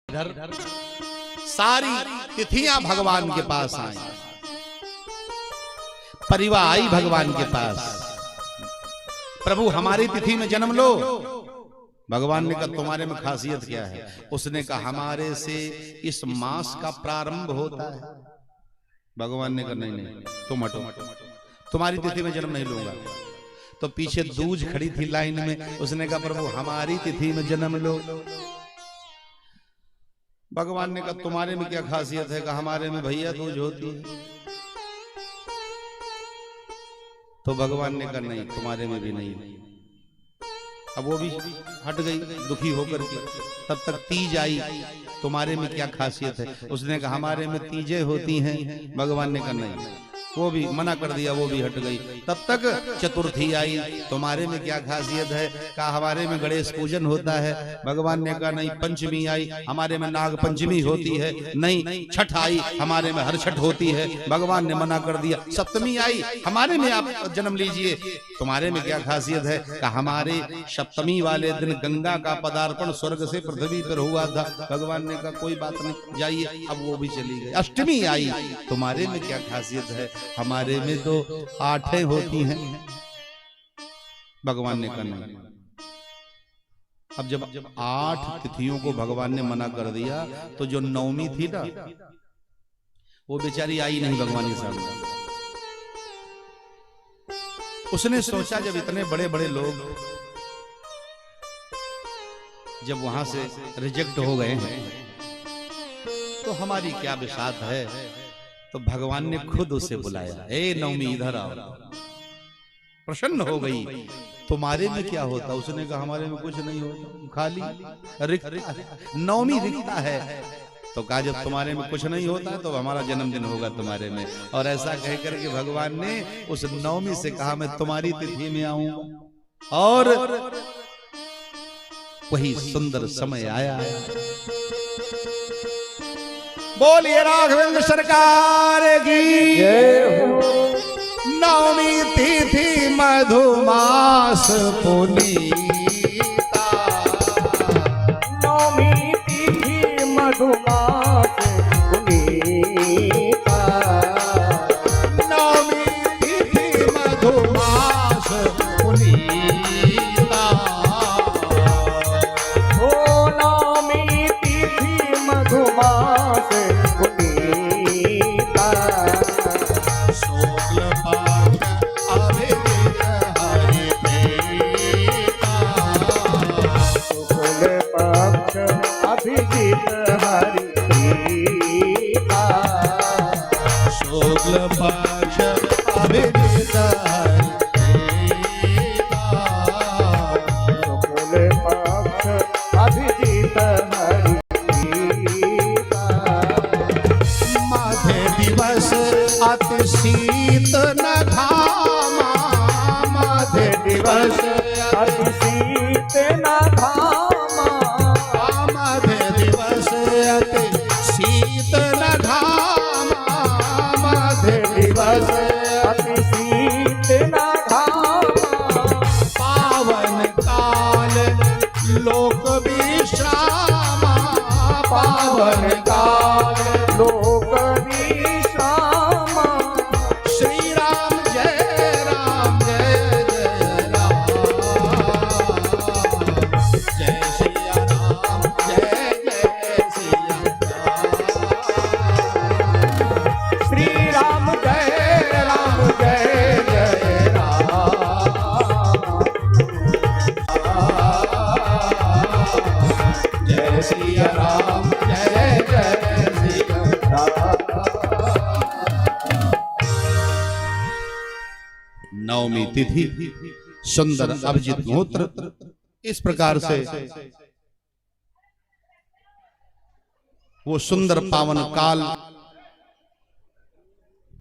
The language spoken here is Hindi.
इधर सारी तिथियां भगवान के पास आई, परिवार आई भगवान के पास। प्रभु हमारी तिथि में जन्म लो। भगवान ने कहा तुम्हारे में खासियत क्या है? उसने कहा हमारे से इस मास का प्रारंभ होता है। भगवान ने कहा नहीं नहीं तुम हटो, तुम्हारी तिथि में जन्म नहीं लूंगा। तो पीछे दूज खड़ी थी लाइन में, उसने कहा प्रभु हमारी तिथि में जन्म लो। भगवान ने कहा तुम्हारे में क्या खासियत है? कहा हमारे में भैया दूज होती है। तो भगवान ने कहा नहीं तुम्हारे में भी नहीं। अब वो भी हट गई दुखी होकर के। तब तक तीज आई, तुम्हारे में क्या खासियत है? उसने कहा हमारे में तीजें होती हैं। भगवान ने कहा नहीं, वो भी मना कर दिया, वो भी हट गई। तब तक चतुर्थी आई, तुम्हारे में क्या खासियत है? कहा हमारे में गणेश पूजन होता है। भगवान ने कहा नहीं। पंचमी आई, हमारे में नाग पंचमी होती है। नहीं। छठ आई, हमारे में हर छठ होती है। भगवान ने मना कर दिया। सप्तमी आई, हमारे में आप जन्म लीजिए, तुम्हारे में क्या खासियत है? कहा हमारे सप्तमी वाले दिन गंगा का पदार्पण स्वर्ग से पृथ्वी पर हुआ था। भगवान ने कहा कोई बात नहीं, जाइए। अब वो भी चली गई। अष्टमी आई, तुम्हारे में क्या खासियत है? हमारे में तो 8 होती हैं। भगवान ने कहा नहीं। अब जब 8 तिथियों को भगवान ने मना कर दिया, तो जो नवमी थी ना, वो बेचारी आई नहीं भगवान के सामने। उसने सोचा जब इतने बड़े बड़े लोग जब वहां से रिजेक्ट हो गए हैं, तो हमारी क्या बिसात है? तो भगवान ने खुद उसे बुलाया, ए नवमी इधर आओ। प्रसन्न हो गई। तुम्हारे में क्या होता? उसने कहा हमारे में कुछ नहीं होता, खाली रिक्त। नवमी रिक्ता है। तो कहा जब तुम्हारे में कुछ नहीं होता तो हमारा जन्मदिन होगा तुम्हारे में। और ऐसा कह करके भगवान ने उस नवमी से कहा मैं तुम्हारी तिथि में आऊंगा। और वही सुंदर समय आया। बोलिए राघवेंद्र सरकार की। नवमी तिथि मधुमास पुनीता, नवमी तिथि मधुमास पुनीता, नवमी तिथि मधुमास पुनीता। हो नवमी तिथि मधुमास पुनीता, शुक्ल पक्ष अभिजित हरि प्रीता, शुक्ल पक्ष अभिजित हरि प्रीता, शुक्ल पक्ष अभिजित हरि प्रीता, शुक्ल पक्ष अभिजित हरि प्रीता, माघे दिवस अति शीत न घामा, माघे दिवस अति शीत न घामा, माघे दिवस अति शीत न घामा, माघे दिवस अति शीत न घामा, पावन काल लोक विश्रामा, पावन काल लोक विश्रामा, श्री राम जय राम जय जय राम, जय सिया राम जय जय सिया राम, श्री राम जय राम, जय सिया राम जय जय सिया राम। नवमी तिथि सुंदर अभिजित मुहूर्त। इस प्रकार से वो सुंदर पावन काल